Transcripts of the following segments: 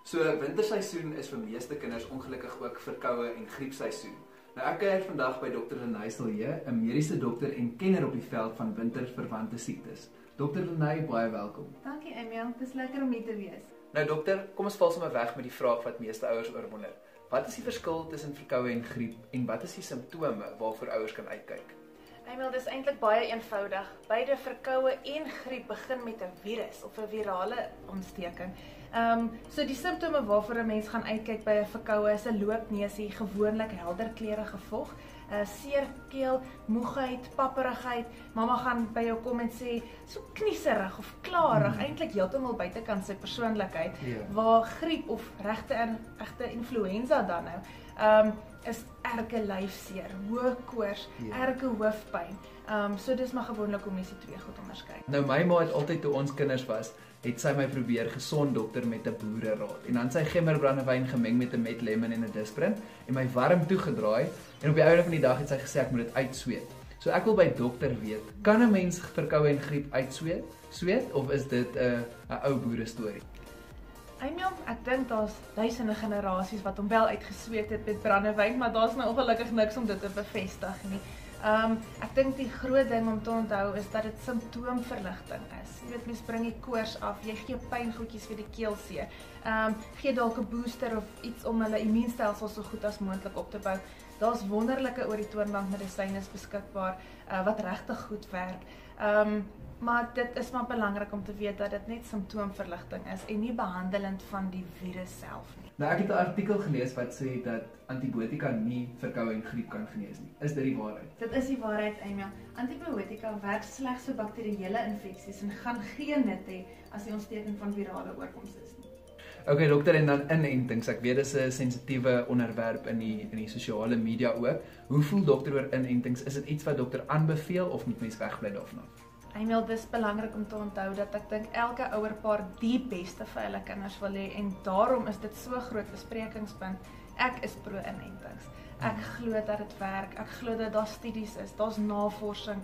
So winterseisoen is vir meeste kinders ongelukkig ook verkoue en griepseisoen. Nou ek kuier vandag by Dr. Lenay Silje, 'n mediese dokter en kenner op die veld van winterverwante siektes. Dr. Lenay, baie welkom. Dankie Emil, dit is lekker om hier te wees. Nou dokter, kom ons val sommer weg met die vraag wat meeste ouers oorwonder. Wat is die verskil tussen verkoue en griep en wat is die simptome waarvoor ouers kan uitkyk? Emil, dit is eintlik baie eenvoudig. Beide verkoue en griep begin met 'n virus of 'n virale ontsteking. So die simptome waarvoor 'n mens gaan uitkyk by 'n verkoue is 'n loopneusie, gewoonlik helder kleurige vog, seer keel, moegheid, papperigheid. Mamma gaan by jou kom en sê so knieserig of klarig, eintlik heeltemal buitekant sy persoonlikheid, waar griep of regte influenza dan nou is erge lyfseer, hoë koors, erge hoofpyn. So dis maar gewoonlik om mens die twee goed onderskei. Nou my ma het altyd toe ons kinders was, het sy my probeer gesond dokter met 'n boereraad. En dan sy gemmerbrandewyn gemeng met 'n met lemon en 'n Disprin en my warm toegedraai en op die einde van die dag het sy gesê ek moet dit uitsweet. So ek wil by dokter weet, kan 'n mens verkoue en griep uitsweet of is dit 'n ou boere storie? Emil, ek dink daar's duisende generasies wat hom wel uitgesweet het met brandewyn, maar daar's nou ongelukkig niks om dit te bevestig nie. Ek dink die groot ding om te onthou is dat dit simptoomverligting is. Jy weet, mens bring die koors af, jy gee pyngoedjies vir die keelseer, gee dalk 'n booster of iets om hulle immuunstelsel so goed as moontlik op te bou. Daar's wonderlike oor die toonbank medisyne beskikbaar wat regtig goed werk. Maar dit is maar belangrik om te weet dat dit net simptoomverligting is en nie behandelend van die virus self nie. Nou ek het 'n artikel gelees wat sê dat antibiotika nie verkoue en griep kan genees nie. Is dit die waarheid? Dit is die waarheid, Emil. Antibiotika werk slegs vir bakterieële infeksies en gaan geen nut hê as die ontsteking van virale oorkoms is nie. Okay dokter, en dan inentings. Ek weet dis 'n sensitiewe onderwerp in die sosiale media ook. Hoe voel dokter oor inentings? Is dit iets wat dokter aanbeveel of moet mens wegbly daarvan? Emil, dis belangrik om te onthou dat ek dink elke ouerpaar die beste vir hulle kinders wil hê en daarom is dit so groot besprekingspunt. Ek is pro-inentings. Ek glo dat dit werk. Ek glo dat daar studies is, daar's navorsing.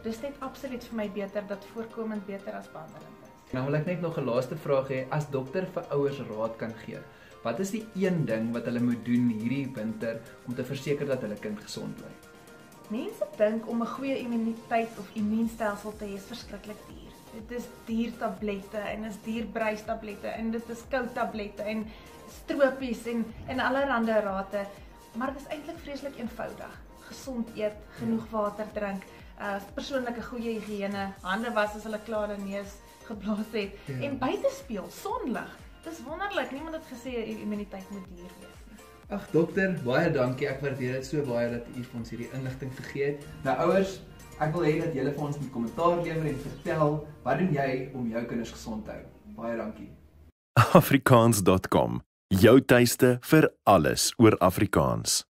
Dis net absoluut vir my beter dat voorkomend beter as behandeling is. Nou wil ek net nog 'n laaste vraag hê. As dokter vir ouers raad kan gee, wat is die een ding wat hulle moet doen hierdie winter om te verseker dat hulle kind gesond bly? Mense dink om 'n goeie immuniteit of immuunstelsel te hê is verskriklik duur. Dit is duur tablette en is duur bruistablette en dit is koud tablette en stropies en allerlei rate, maar dit is eintlik vreeslik eenvoudig. Gesond eet, genoeg water drink, persoonlike goeie higiëne, hande was as hulle klaar in neus geblaas het en buite speel, sonlig. Dis wonderlik, niemand het gesê immuniteit moet duur wees. Ag dokter, baie dankie. Ek waardeer dit so baie dat u vir ons hierdie inligting gegee het. Nou ouers, ek wil hê dat julle vir ons 'n kommentaar lewer en vertel, wat doen jy om jou kinders gesond te hou? Baie dankie. Afrikaans.com, jou tuiste vir alles oor Afrikaans.